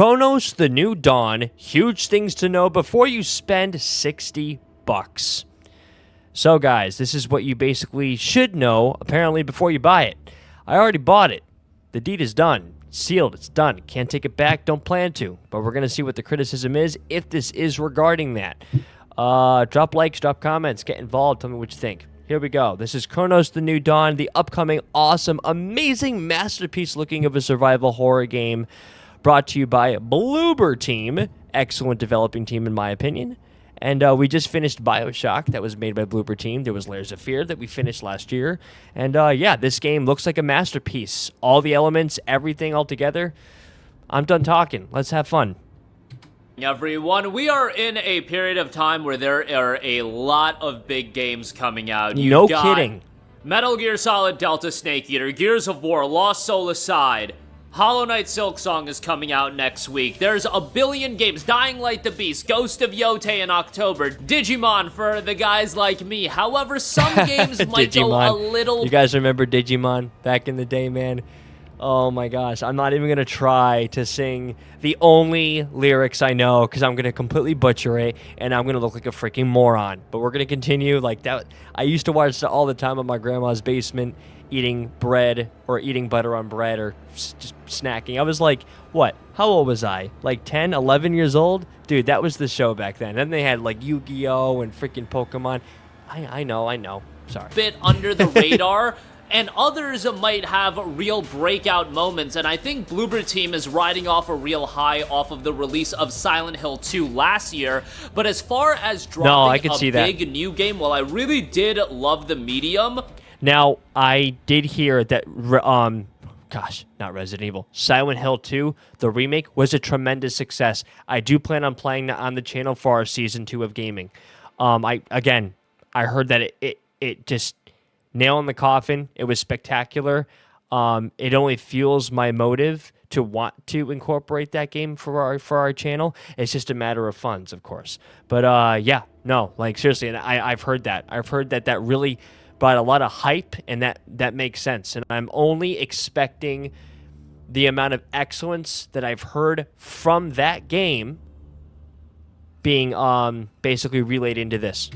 Cronos The New Dawn. Huge things to know before you spend $60. So guys, this is what you basically should know, apparently, before you buy it. I already bought it. The deed is done. Sealed. It's done. Can't take it back. Don't plan to. But we're going to see what the criticism is, if this is regarding that. Drop likes, drop comments, get involved. Tell me what you think. Here we go. This is Cronos The New Dawn, the upcoming, awesome, amazing masterpiece looking of a survival horror game brought to you by Bloober Team. Excellent developing team, in my opinion. And we just finished BioShock. That was made by Bloober Team. There was Layers of Fear that we finished last year. And yeah, this game looks like a masterpiece. All the elements, everything all together. I'm done talking. Let's have fun. Everyone, we are in a period of time where there are a lot of big games coming out. No kidding. Metal Gear Solid Delta Snake Eater, Gears of War, Lost Soul Aside, Hollow Knight Silksong is coming out next week. There's a billion games. Dying Light the Beast, Ghost of Yotei in October, Digimon for the guys like me. However, some games might go a little... You guys remember Digimon back in the day, man? Oh my gosh, I'm not even going to try to sing the only lyrics I know because I'm going to completely butcher it and I'm going to look like a freaking moron. But we're going to continue like that. I used to watch that all the time in my grandma's basement, eating bread or eating butter on bread or just snacking. I was like, what? How old was I? Like 10, 11 years old? Dude, that was the show back then. Then they had like Yu-Gi-Oh! And freaking Pokemon. I know. Sorry. Bit under the radar. And others might have real breakout moments, and I think Bloober Team is riding off a real high off of the release of Silent Hill 2 last year. But as far as dropping a big new game, well, I really did love the medium. Now, I did hear that, gosh, not Resident Evil, Silent Hill 2, the remake, was a tremendous success. I do plan on playing that on the channel for our Season 2 of gaming. I heard that it just... nail in the coffin. It was spectacular. It only fuels my motive to want to incorporate that game for our channel. It's just a matter of funds, of course. But yeah, no, like seriously, and I've heard that. I've heard that really brought a lot of hype, and that makes sense. And I'm only expecting the amount of excellence that I've heard from that game being basically relayed into this.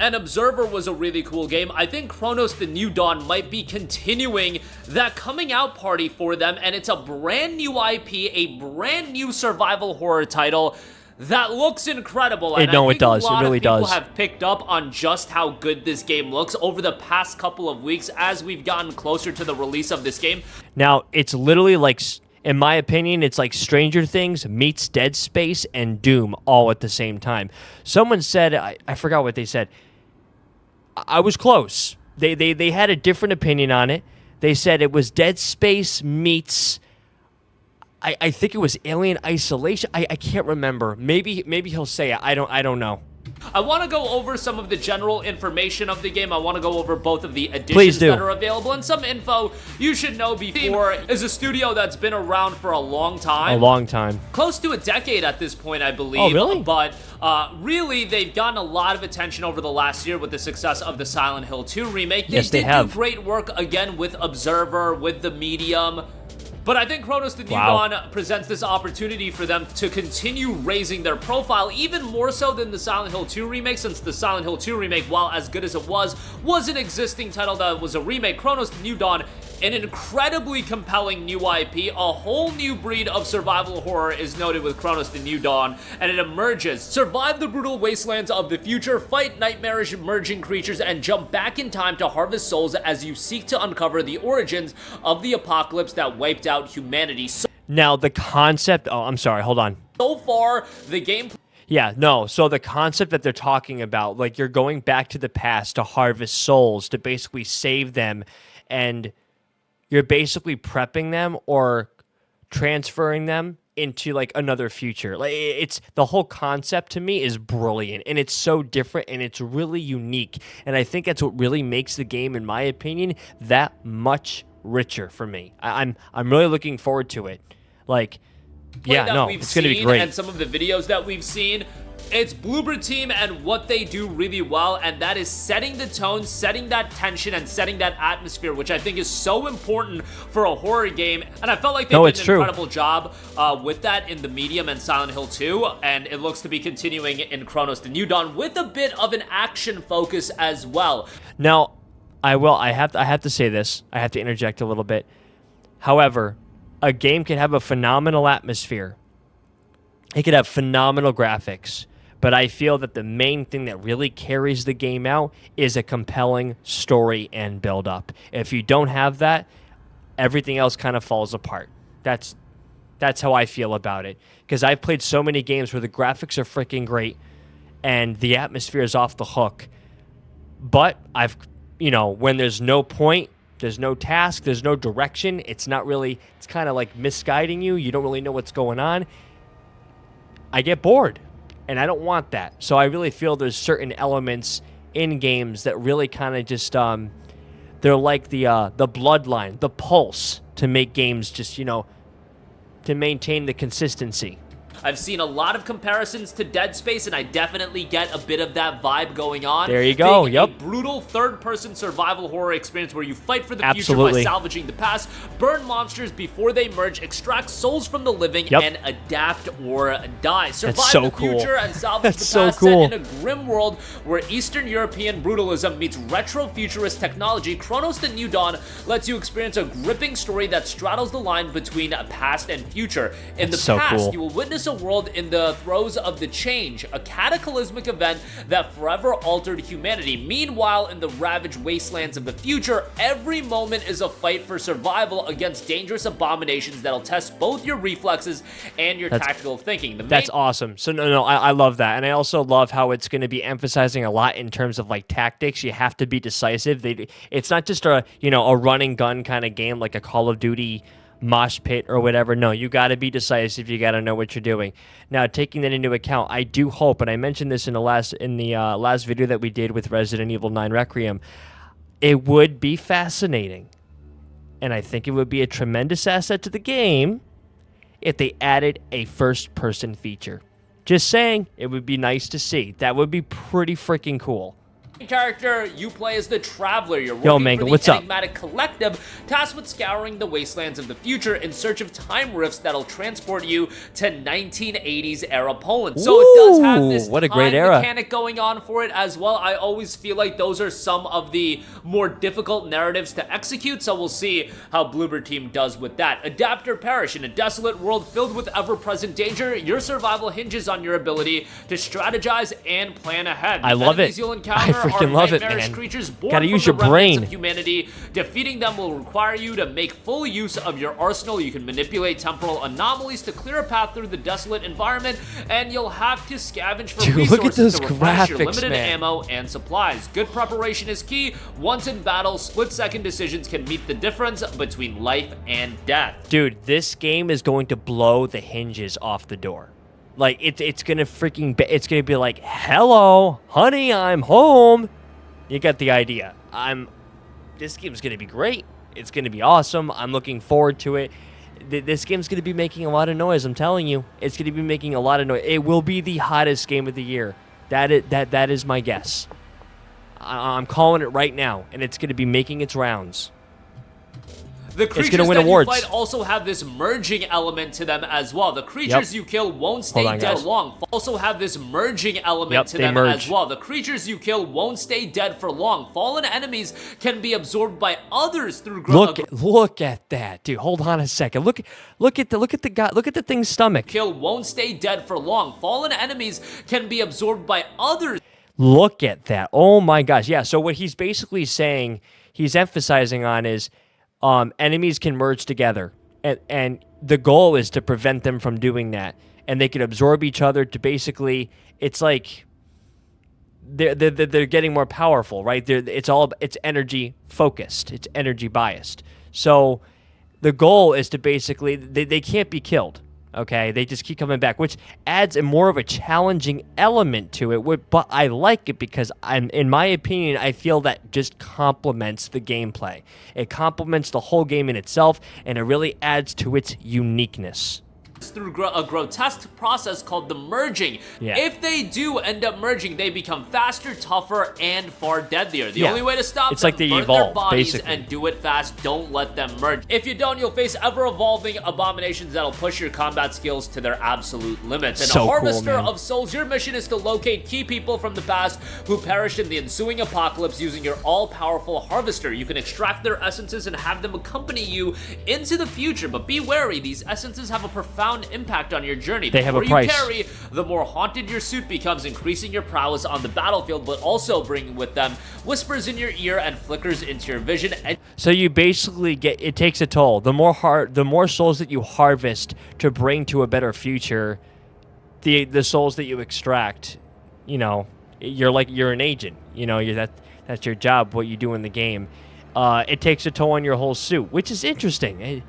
And Observer was a really cool game. I think Cronos The New Dawn might be continuing that coming out party for them, and it's a brand new IP, a brand new survival horror title that looks incredible. And it does. It really does. People have picked up on just how good this game looks over the past couple of weeks as we've gotten closer to the release of this game. Now, it's literally like... in my opinion, it's like Stranger Things meets Dead Space and Doom all at the same time. Someone said, I forgot what they said. I was close. They had a different opinion on it. They said it was Dead Space meets... I think it was Alien Isolation. I can't remember. Maybe he'll say it. I don't know. I want to go over some of the general information of the game. I want to go over both of the editions that are available and some info you should know before. Is a studio that's been around for a long time. A long time. Close to a decade at this point, I believe. Oh, really? But really, they've gotten a lot of attention over the last year with the success of the Silent Hill 2 remake. Yes, they have. They did do great work, again, with Observer, with the medium. But I think Cronos The New Dawn presents this opportunity for them to continue raising their profile, even more so than the Silent Hill 2 remake, since the Silent Hill 2 remake, while as good as it was an existing title that was a remake. Cronos The New Dawn, an incredibly compelling new IP, a whole new breed of survival horror is noted with Cronos The New Dawn, and it emerges. Survive the brutal wastelands of the future, fight nightmarish emerging creatures, and jump back in time to harvest souls as you seek to uncover the origins of the apocalypse that wiped out humanity. Now, the concept... Oh, I'm sorry. Hold on. So far, the game... Yeah, no. So the concept that they're talking about, like you're going back to the past to harvest souls, to basically save them, and you're basically prepping them or transferring them into like another future. Like it's the whole concept to me is brilliant, and it's so different, and it's really unique. And I think that's what really makes the game, in my opinion, that much richer for me. I'm really looking forward to it. Like, yeah, no, it's gonna be great. And some of the videos that we've seen, It's Bloober Team and what they do really well, and that is setting the tone, setting that tension, and setting that atmosphere, which I think is so important for a horror game. And I felt like they did an incredible job with that in the Medium and Silent Hill 2, and it looks to be continuing in Cronos The New Dawn with a bit of an action focus as well. Now, I have to say this. I have to interject a little bit. However, a game can have a phenomenal atmosphere. It could have phenomenal graphics. But I feel that the main thing that really carries the game out is a compelling story and build-up. If you don't have that, everything else kind of falls apart. That's how I feel about it. Because I've played so many games where the graphics are freaking great and the atmosphere is off the hook. But when there's no point, there's no task, there's no direction, it's kind of like misguiding you. You don't really know what's going on. I get bored. And I don't want that. So I really feel there's certain elements in games that really kind of just, they're like the bloodline, the pulse to make games just, to maintain the consistency. I've seen a lot of comparisons to Dead Space, and I definitely get a bit of that vibe going on. There you go, yep. A brutal third-person survival horror experience where you fight for the future by salvaging the past, burn monsters before they emerge, extract souls from the living, and adapt or die. Survive the future and salvage the past set in a grim world where Eastern European brutalism meets retro-futurist technology. Cronos The New Dawn lets you experience a gripping story that straddles the line between past and future. In the past, you will witness a world in the throes of the Change, a cataclysmic event that forever altered humanity. Meanwhile, in the ravaged wastelands of the future, every moment is a fight for survival against dangerous abominations that'll test both your reflexes and your tactical thinking. That's awesome. So I love that. And I also love how it's going to be emphasizing a lot in terms of like tactics. You have to be decisive. It's not just a run and gun kind of game like a Call of Duty mosh pit or whatever. No, you got to be decisive. You got to know what you're doing. Now, taking that into account, I do hope, and I mentioned this in the last video that we did with Resident Evil 9 Requiem, it would be fascinating, and I think it would be a tremendous asset to the game if they added a first-person feature. Just saying, it would be nice to see. That would be pretty freaking cool. Character, you play as the Traveler. You're working for the enigmatic collective tasked with scouring the wastelands of the future in search of time rifts that'll transport you to 1980s era Poland. So it does have this time mechanic going on for it as well. I always feel like those are some of the more difficult narratives to execute, so we'll see how Bloober Team does with that. Adapt or perish. In a desolate world filled with ever-present danger, your survival hinges on your ability to strategize and plan ahead. I love it. You'll encounter freaking love it, man. Creatures born Gotta use your brain. Of humanity. Defeating them will require you to make full use of your arsenal. You can manipulate temporal anomalies to clear a path through the desolate environment, and you'll have to scavenge for resources look at those to replenish your graphics, limited ammo and supplies. Good preparation is key. Once in battle, split-second decisions can meet the difference between life and death. Dude, this game is going to blow the hinges off the door. Like, it's gonna be like, hello, honey, I'm home. You got the idea. This game's gonna be great. It's gonna be awesome. I'm looking forward to it. This game's gonna be making a lot of noise, I'm telling you. It's gonna be making a lot of noise. It will be the hottest game of the year. That is my guess. I'm calling it right now, and it's gonna be making its rounds. The creatures that you fight also have this merging element to them as well. The creatures you kill won't stay dead for long. Also have this merging element to them as well. The creatures you kill won't stay dead for long. Fallen enemies can be absorbed by others through growth. Look at that, dude. Hold on a second. Look at the thing's stomach. Kill won't stay dead for long. Fallen enemies can be absorbed by others. Look at that. Oh my gosh. Yeah, so what he's basically saying, he's emphasizing on is enemies can merge together, and the goal is to prevent them from doing that. And they can absorb each other to basically, it's like they're getting more powerful, right? It's energy focused, it's energy biased. So the goal is to basically they can't be killed. Okay, they just keep coming back, which adds a more of a challenging element to it. But I like it because, in my opinion, I feel that just complements the gameplay. It complements the whole game in itself, and it really adds to its uniqueness. through a grotesque process called the merging. Yeah. If they do end up merging, they become faster, tougher, and far deadlier. The only way to stop it's them, like they burn evolve, their bodies basically. and do it fast. Don't let them merge. If you don't, you'll face ever-evolving abominations that'll push your combat skills to their absolute limits. And So a harvester cool, man. of souls, your mission is to locate key people from the past who perished in the ensuing apocalypse using your all-powerful harvester. You can extract their essences and have them accompany you into the future, but be wary, these essences have a profound impact on your journey. They have a The price. more you carry, the more haunted your suit becomes, increasing your prowess on the battlefield, but also bringing with them whispers in your ear and flickers into your vision. And So you basically get, it takes a toll. The more souls that you harvest to bring to a better future, the souls that you extract, you know, you're an agent. You know, that's your job, what you do in the game. It takes a toll on your whole suit, which is interesting.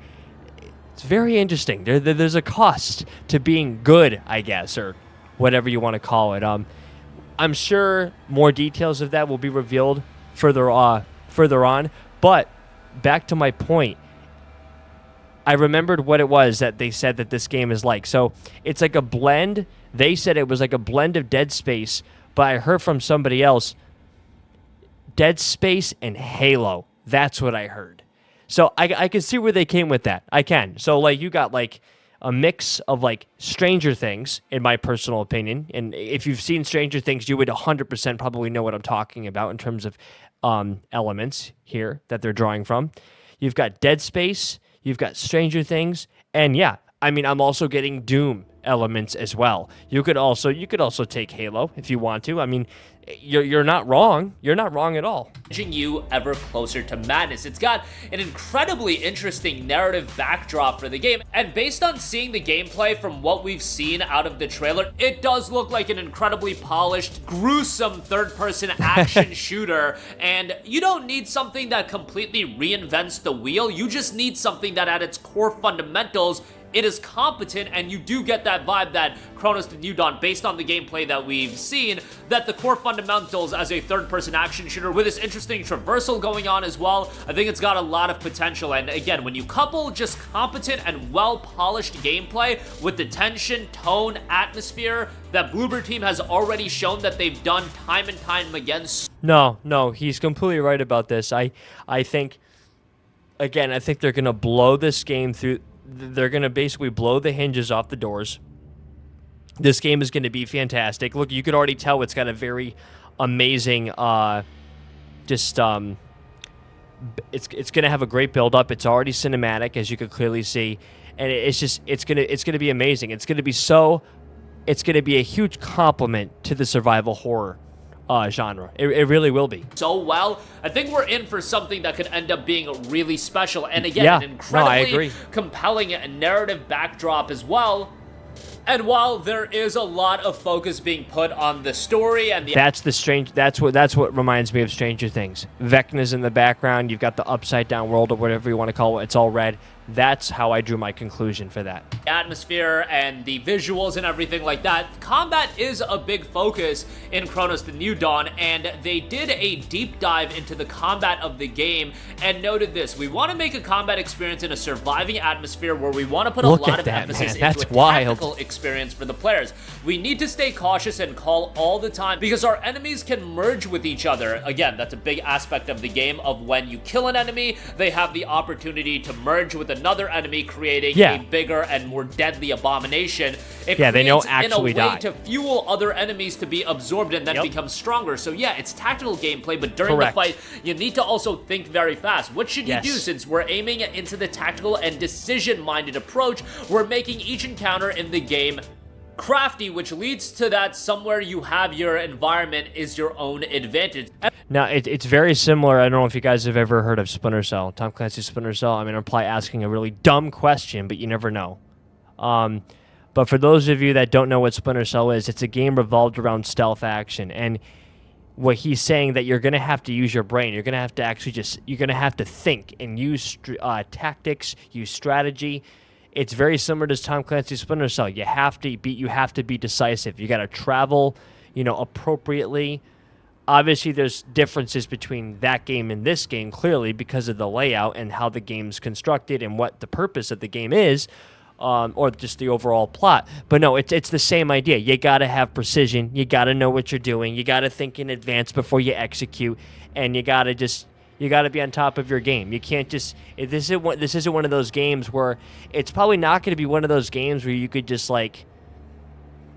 It's very interesting. There's a cost to being good, I guess, or whatever you want to call it. I'm sure more details of that will be revealed further on. But back to my point, I remembered what it was that they said that this game is like. So it's like a blend. They said it was like a blend of Dead Space, but I heard from somebody else, Dead Space and Halo. That's what I heard. So I can see where they came with that. I can. So like you got like a mix of like Stranger Things, in my personal opinion. And if you've seen Stranger Things, you would 100% probably know what I'm talking about in terms of elements here that they're drawing from. You've got Dead Space, you've got Stranger Things, and yeah, I mean, I'm also getting Doom elements as well. You could also take Halo if you want to. I mean, you're not wrong. You're not wrong at all. edging you ever closer to madness. It's got an incredibly interesting narrative backdrop for the game, and based on seeing the gameplay from what we've seen out of the trailer, it does look like an incredibly polished, gruesome third-person action shooter, and you don't need something that completely reinvents the wheel. You just need something that at its core fundamentals, it is competent, and you do get that vibe that Cronos The New Dawn, based on the gameplay that we've seen, that the core fundamentals as a third-person action shooter with this interesting traversal going on as well, I think it's got a lot of potential. And again, when you couple just competent and well-polished gameplay with the tension, tone, atmosphere that Bloober Team has already shown that they've done time and time again. No, he's completely right about this. I think, again, I think they're going to blow this game through. They're going to basically blow the hinges off the doors. This game is going to be fantastic. Look, you could already tell it's got a very amazing, it's going to have a great build-up. It's already cinematic, as you could clearly see, and it's going to be amazing. It's going to be a huge compliment to the survival horror genre. It really will be. So well, I think we're in for something that could end up being really special. And again, an I incredibly agree. compelling narrative backdrop as well. And while there is a lot of focus being put on the story and the That's what reminds me of Stranger Things. Vecna's in the background. You've got the upside down world or whatever you want to call it. It's all red. That's how I drew my conclusion for that. atmosphere and the visuals and everything like that, combat is a big focus in Cronos The New Dawn, and they did a deep dive into the combat of the game and noted this: we want to make a combat experience in a surviving atmosphere where we want to put Look a lot at of that, emphasis man. That's into a wild. tactical experience for the players. We need to stay cautious and call all the time because our enemies can merge with each other. Again, that's a big aspect of the game, of when you kill an enemy, they have the opportunity to merge with another enemy, creating a bigger and more deadly abomination. It they don't creates actually in a way die. to fuel other enemies to be absorbed and then become stronger. So yeah, it's tactical gameplay, but during Correct. the fight, you need to also think very fast. What should you do? Yes. Since we're aiming into the tactical and decision-minded approach, we're making each encounter in the game crafty, which leads to that somewhere you have your environment is your own advantage. Now, it's very similar. I don't know if you guys have ever heard of Splinter Cell, Tom Clancy's Splinter Cell. I mean, I'm probably asking a really dumb question, but you never know. But for those of you that don't know what Splinter Cell is, it's a game revolved around stealth action. And what he's saying that you're going to have to use your brain. You're going to have to actually you're going to have to think and use tactics, use strategy. It's very similar to Tom Clancy's Splinter Cell. You have to be decisive. You got to travel, appropriately. Obviously, there's differences between that game and this game, clearly, because of the layout and how the game's constructed and what the purpose of the game is. or just the overall plot. But no, it's the same idea. You got to have precision. You got to know what you're doing. You got to think in advance before you execute, and you got to be on top of your game. You can't just this isn't one of those games where it's probably not going to be one of those games where you could just like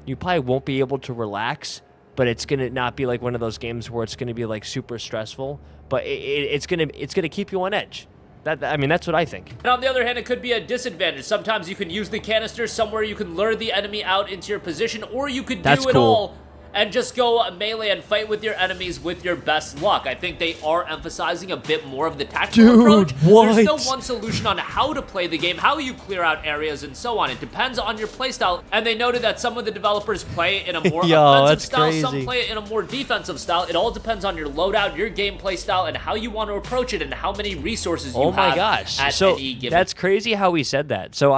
you probably won't be able to relax, but it's going to not be like one of those games where it's going to be like super stressful, but it's going to keep you on edge. I mean, that's what I think. And on the other hand, it could be a disadvantage. Sometimes you can use the canister somewhere you can lure the enemy out into your position, or you could do it all and just go melee and fight with your enemies with your best luck. I think they are emphasizing a bit more of the tactical approach. What? There's no one solution on how to play the game, how you clear out areas, and so on. It depends on your playstyle. And they noted that some of the developers play in a more offensive style, crazy. some play it in a more defensive style. It all depends on your loadout, your gameplay style, and how you want to approach it, and how many resources you have at any given. That's crazy how he said that. So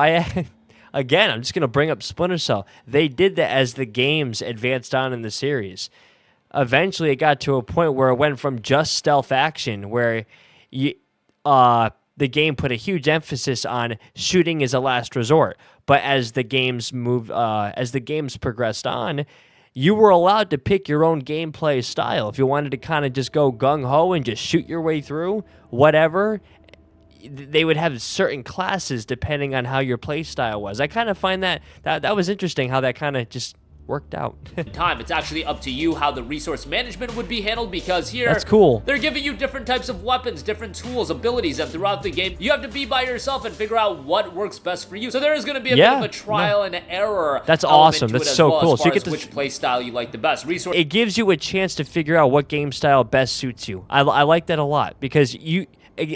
Again, I'm just going to bring up Splinter Cell. They did that as the games advanced on in the series. Eventually, it got to a point where it went from just stealth action, where the game put a huge emphasis on shooting as a last resort. But as the games progressed on, you were allowed to pick your own gameplay style. If you wanted to kind of just go gung-ho and just shoot your way through, whatever, they would have certain classes depending on how your play style was. I kind of find that was interesting how that kind of just worked out. It's actually up to you how the resource management would be handled, because here that's cool. They're giving you different types of weapons, different tools, abilities, and throughout the game you have to be by yourself and figure out what works best for you. So there is going to be a bit of a trial and error. That's awesome. That's so cool. So you get which play style you like the best. It gives you a chance to figure out what game style best suits you. I like that a lot, because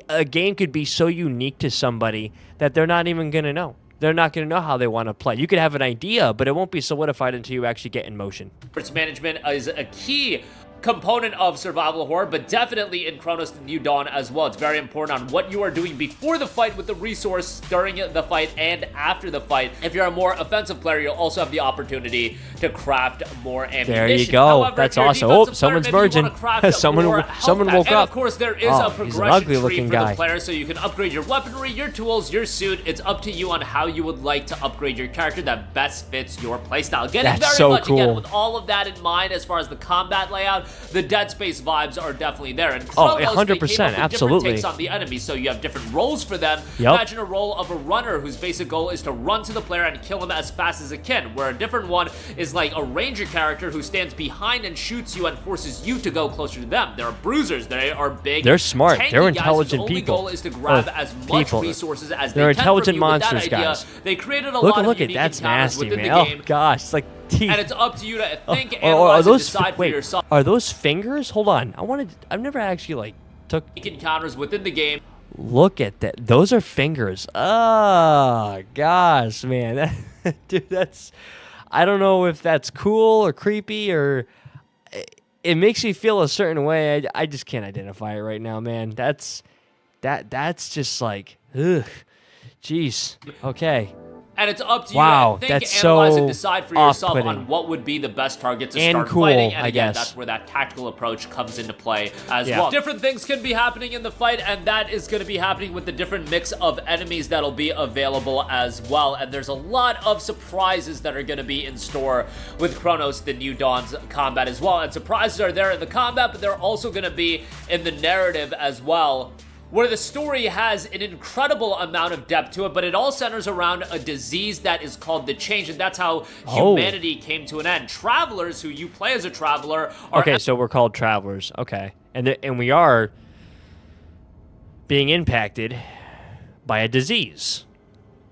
a game could be so unique to somebody that they're not even going to know. They're not going to know how they want to play. You could have an idea, but it won't be solidified until you actually get in motion. Resource management is a key component of survival horror, but definitely in Cronos The New Dawn as well. It's very important on what you are doing before the fight with the resource, during the fight, and after the fight. If you're a more offensive player, you'll also have the opportunity to craft more ammunition. There you go. However, that's awesome. Oh, someone's merging. someone woke up. And of course, there is a progression tree for guy. the player, so you can upgrade your weaponry, your tools, your suit. It's up to you on how you would like to upgrade your character that best fits your playstyle. Again, again, with all of that in mind, as far as the combat layout, the Dead Space vibes are definitely there. And Cronos, 100%, absolutely. Takes on the enemy, so you have different roles for them. Yep. Imagine a role of a runner whose basic goal is to run to the player and kill him as fast as it can, where a different one is like a ranger character who stands behind and shoots you and forces you to go closer to them. There are bruisers. They are big. They're smart. They're intelligent people. Only goal is to grab as much resources as they're they can intelligent from you. monsters, With that idea, guys. They created a lot of unique that's encounters nasty, within man. the game. Oh gosh, it's like teeth. And it's up to you to think, analyze, and decide for yourself. Are those fingers? Hold on. I've never actually took encounters within the game. Look at that. Those are fingers. Oh gosh, man. Dude, I don't know if that's cool or creepy, or it makes me feel a certain way. I just can't identify it right now, man. That's just like, ugh. Jeez. Okay. And it's up to you to think, that's analyze, so and decide for yourself off-putting. on what would be the best target to And start cool, fighting. And I again, guess. that's where that tactical approach comes into play as well. Different things can be happening in the fight, and that is going to be happening with the different mix of enemies that'll be available as well. And there's a lot of surprises that are going to be in store with Cronos The New Dawn's combat as well. And surprises are there in the combat, but they're also going to be in the narrative as well, where the story has an incredible amount of depth to it, but it all centers around a disease that is called the Change, and that's how humanity came to an end. Travelers, who you play as a traveler, are... Okay, so we're called travelers. Okay. And we are being impacted by a disease.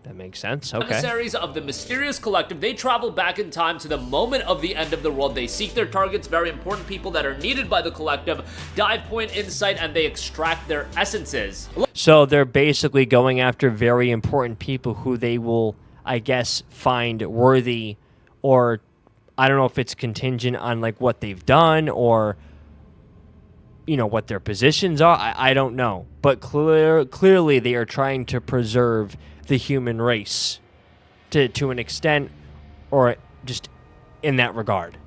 That makes sense. Okay. Emissaries of the mysterious collective, they travel back in time to the moment of the end of the world. They seek their targets, very important people that are needed by the collective, dive point insight, and they extract their essences. So they're basically going after very important people who they will, I guess, find worthy, or I don't know if it's contingent on like what they've done or, you know, what their positions are. I don't know. But clearly they are trying to preserve the human race to an extent, or just in that regard.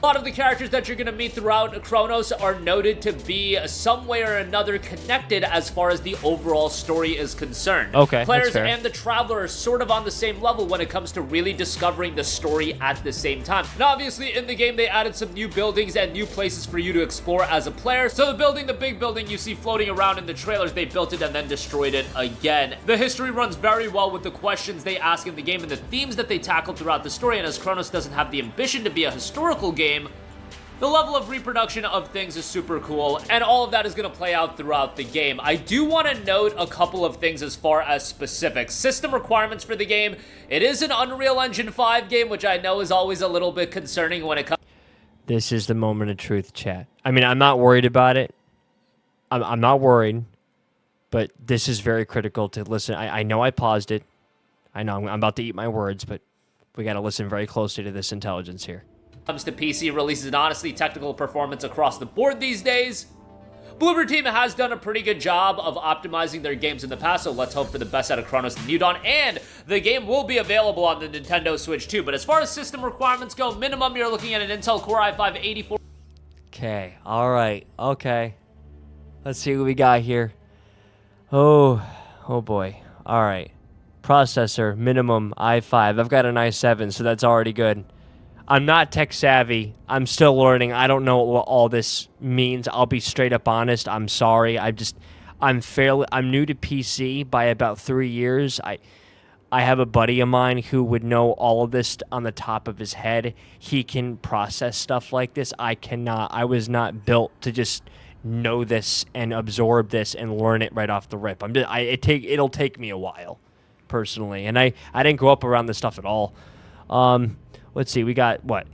A lot of the characters that you're going to meet throughout Chronos are noted to be some way or another connected as far as the overall story is concerned. Okay, Players and the Traveler are sort of on the same level when it comes to really discovering the story at the same time. Now, obviously, in the game, they added some new buildings and new places for you to explore as a player. So the big building you see floating around in the trailers, they built it and then destroyed it again. The history runs very well with the questions they ask in the game and the themes that they tackle throughout the story, and as Chronos doesn't have the ambition to be a historical game, the level of reproduction of things is super cool, and all of that is going to play out throughout the game. I do want to note a couple of things as far as specifics. System requirements for the game. It is an Unreal Engine 5 game, which I know is always a little bit concerning when it comes. This is the moment of truth, chat. I mean, I'm not worried about it. I'm not worried, but this is very critical to listen. I know I paused it. I know I'm about to eat my words, but we got to listen very closely to this intelligence here. Comes to PC releases and honestly technical performance across the board these days. Bloober Team has done a pretty good job of optimizing their games in the past, so let's hope for the best out of Cronos The New Dawn, and the game will be available on the Nintendo Switch too. But as far as system requirements go, minimum you're looking at an Intel Core i5-84. Okay, all right, okay. Let's see what we got here. Oh boy. All right. Processor, minimum i5. I've got an i7, so that's already good. I'm not tech savvy. I'm still learning. I don't know what all this means. I'll be straight up honest. I'm sorry. I'm new to PC by about 3 years. I have a buddy of mine who would know all of this on the top of his head. He can process stuff like this. I cannot. I was not built to just know this and absorb this and learn it right off the rip. It'll take me a while, personally. And I didn't grow up around this stuff at all. Let's see, we got, what?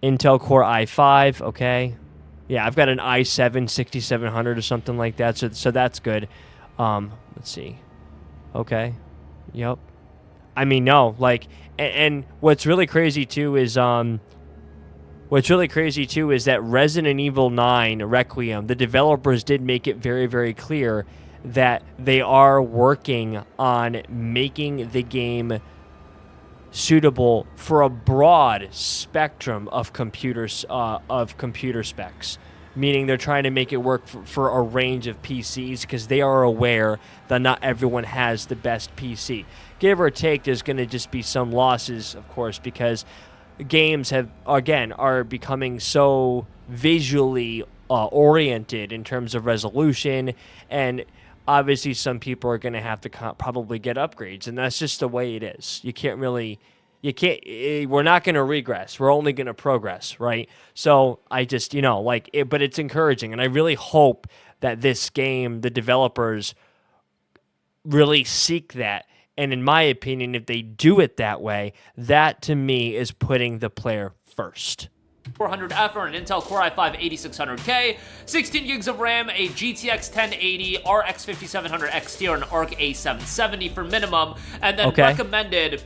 Intel Core i5, okay. Yeah, I've got an i7 6700 or something like that, so that's good. Let's see. Okay. Yep. I mean, no, like, and what's really crazy too is, that Resident Evil 9 Requiem, the developers did make it very, very clear that they are working on making the game suitable for a broad spectrum of computer specs, meaning they're trying to make it work for a range of PCs because they are aware that not everyone has the best PC. Give or take, there's going to just be some losses, of course, because games are becoming so visually oriented in terms of resolution, and obviously some people are going to have to probably get upgrades, and that's just the way it is. We're not going to regress. We're only going to progress, right? So I just, but it's encouraging, and I really hope that this game, the developers really seek that. And in my opinion, if they do it that way, that to me is putting the player first. 400F or an Intel Core i5-8600K, 16 gigs of RAM, a GTX 1080, RX 5700 XT, or an ARC A770 for minimum, and then recommended,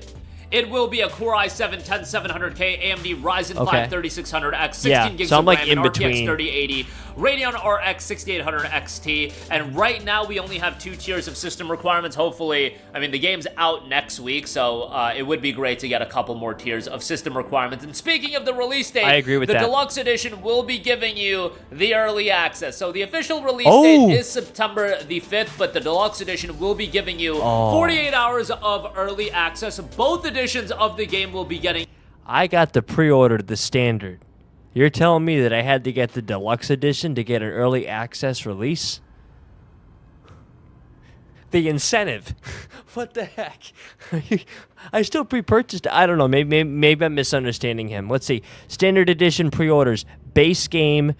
it will be a Core i7-10700K, AMD Ryzen 5 3600X, 16 gigs of RAM, and RTX 3080, Radeon RX 6800 XT, and right now we only have 2 tiers of system requirements. Hopefully, I mean, the game's out next week, so it would be great to get a couple more tiers of system requirements. And speaking of the release date, I agree with the that. Deluxe Edition will be giving you the early access. So the official release date is September the 5th, but the Deluxe Edition will be giving you 48 hours of early access. Both editions of the game will be getting... I got the pre-order the standard. You're telling me that I had to get the Deluxe Edition to get an early access release? The incentive. What the heck? I still pre-purchased it. I don't know. Maybe I'm misunderstanding him. Let's see. Standard Edition pre-orders. Base game.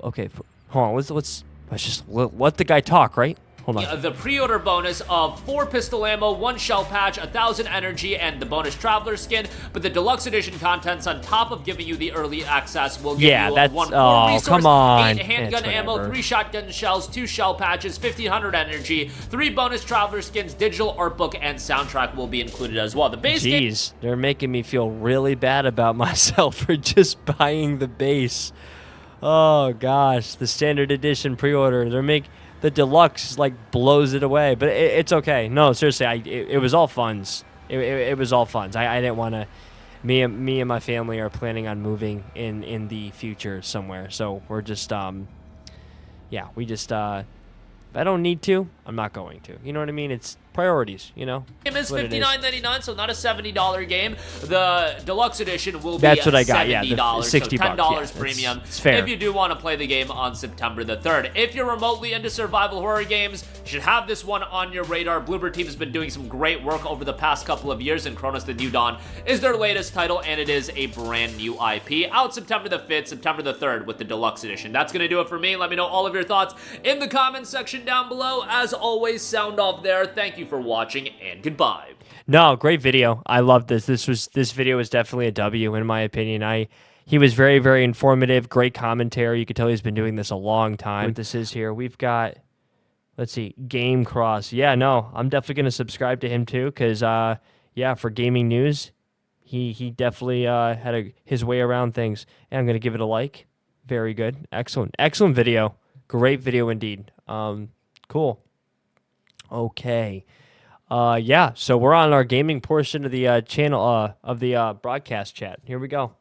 Okay, hold on. Let's just let the guy talk, right? Hold on. The pre-order bonus of 4 pistol ammo, 1 shell patch, 1,000 energy, and the bonus Traveler skin. But the Deluxe Edition contents, on top of giving you the early access, will give you 1 core resource, come on. 8 handgun ammo, 3 shotgun shells, 2 shell patches, 1,500 energy, 3 bonus Traveler skins, digital art book, and soundtrack will be included as well. The base game... They're making me feel really bad about myself for just buying the base. Oh, gosh. The Standard Edition pre-order. The Deluxe, blows it away. But it's okay. No, seriously, it was all funds. It was all funds. I didn't want to... me and my family are planning on moving in the future somewhere. So we're just yeah, we just if I don't need to, I'm not going to. You know what I mean? It's priorities, you know? Game is $59.99, so not a $70 game. The deluxe edition will be That's what I got. $70, Yeah, the 60 so $10 bucks. Yeah, premium. It's fair. If you do want to play the game on September the 3rd. If you're remotely into survival horror games, you should have this one on your radar. Bloober Team has been doing some great work over the past couple of years, and Cronos The New Dawn is their latest title, and it is a brand new IP. Out September the 5th, September the 3rd with the deluxe edition. That's going to do it for me. Let me know all of your thoughts in the comments section down below. As always, sound off there. Thank you for watching, and goodbye. No, great video. I love this. This video was definitely a W in my opinion. He was very, very informative, great commentary. You could tell he's been doing this a long time. What this is here, we've got, let's see, Game Cross. Yeah, no, I'm definitely going to subscribe to him too, because, yeah, for gaming news, he definitely had his way around things. And I'm going to give it a like. Very good. Excellent. Excellent video. Great video indeed. Cool. Okay. Yeah, so we're on our gaming portion of the channel, of the broadcast chat. Here we go.